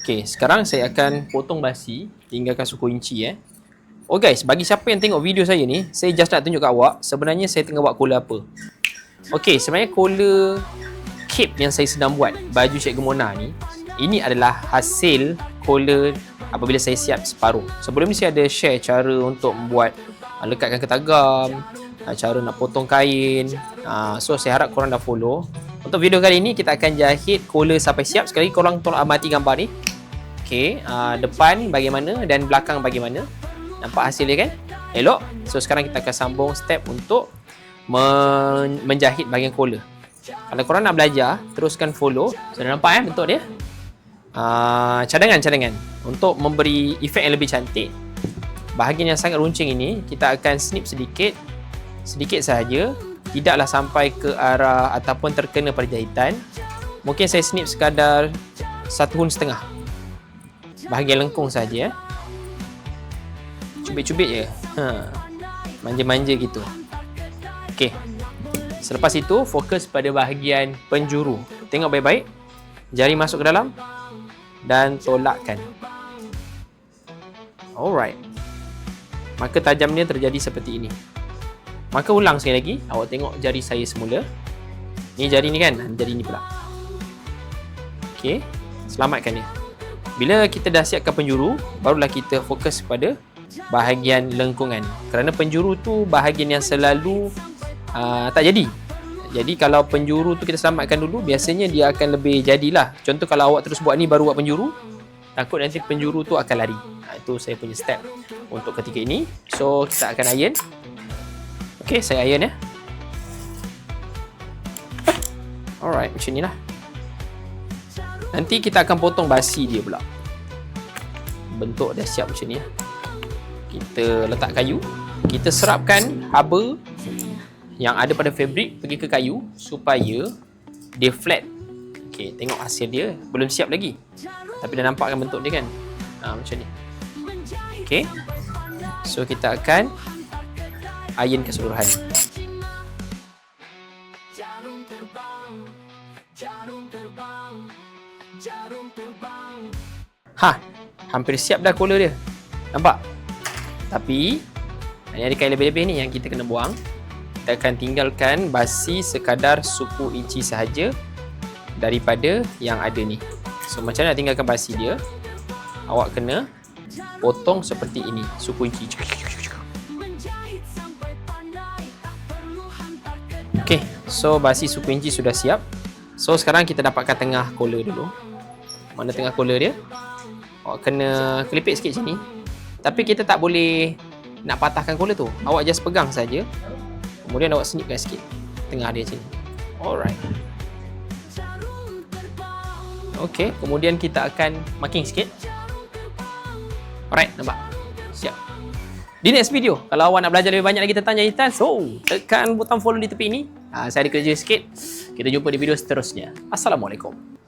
Okey, sekarang saya akan potong basi, tinggalkan suku inci Oh guys, bagi siapa yang tengok video saya ni, saya just nak tunjuk kat awak, sebenarnya saya tengah buat kola apa. Okey, sebenarnya kola cape yang saya sedang buat, baju Cikgu Mona ni, ini adalah hasil kola apabila saya siap separuh. Sebelum ni saya ada share cara untuk membuat lekatkan ketagam, cara nak potong kain. So saya harap korang dah follow. Untuk video kali ini kita akan jahit kola sampai siap. Sekali lagi korang tolong amati gambar ni. Okey, depan bagaimana dan belakang bagaimana. Nampak hasilnya kan? Elok. So sekarang kita akan sambung step untuk menjahit bahagian kola. Kalau korang nak belajar, teruskan follow. So dah nampak bentuk dia? Cadangan-cadangan untuk memberi efek yang lebih cantik. Bahagian yang sangat runcing ini kita akan snip sedikit sahaja, tidaklah sampai ke arah ataupun terkena pada jahitan. Mungkin saya snip sekadar 1,5 hun bahagian lengkung saja. Cubit-cubit je, manja-manja gitu. Okey, selepas itu fokus pada bahagian penjuru. Tengok baik-baik, jari masuk ke dalam dan tolakkan. Alright, maka tajamnya terjadi seperti ini. Maka ulang sekali lagi, awak tengok jari saya semula. Ni jari ni kan, jari ni pula. Okey, selamatkan dia. Bila kita dah siapkan penjuru, barulah kita fokus kepada bahagian lengkungan. Kerana penjuru tu bahagian yang selalu tak jadi. Jadi kalau penjuru tu kita selamatkan dulu, biasanya dia akan lebih jadilah. Contoh kalau awak terus buat ni baru buat penjuru, takut nanti penjuru tu akan lari. Itu saya punya step untuk ketika ini. So kita akan iron. Okey, saya iron ya. Alright, macam ni lah. Nanti kita akan potong basi dia pula. Bentuk dah siap macam ni ya. Kita letak kayu, kita serapkan haba yang ada pada fabrik pergi ke kayu supaya dia flat. Okey, tengok hasil dia, belum siap lagi. Tapi dah nampakkan bentuk dia kan. Macam ni. Okey. So kita akan iron keseluruhan. Hampir siap dah kola dia. Nampak? Tapi ini ada kain lebih-lebih ni yang kita kena buang. Kita akan tinggalkan basi sekadar suku inci sahaja daripada yang ada ni. So macam mana nak tinggalkan basi dia? Awak kena potong seperti ini, suku inci. Okey, so basi suku inci sudah siap. So sekarang kita dapatkan tengah kola dulu. Mana tengah kola dia? Awak kena kelipit sikit sini. Tapi kita tak boleh nak patahkan kola tu. Awak just pegang saja. Kemudian awak snipkan sikit tengah dia macam ni. Alright. Okey, kemudian kita akan marking sikit. Alright, nampak? Siap. Di next video, kalau awak nak belajar lebih banyak lagi tentang jahitan, so tekan butang follow di tepi ini. Saya ada kerja sikit. Kita jumpa di video seterusnya. Assalamualaikum.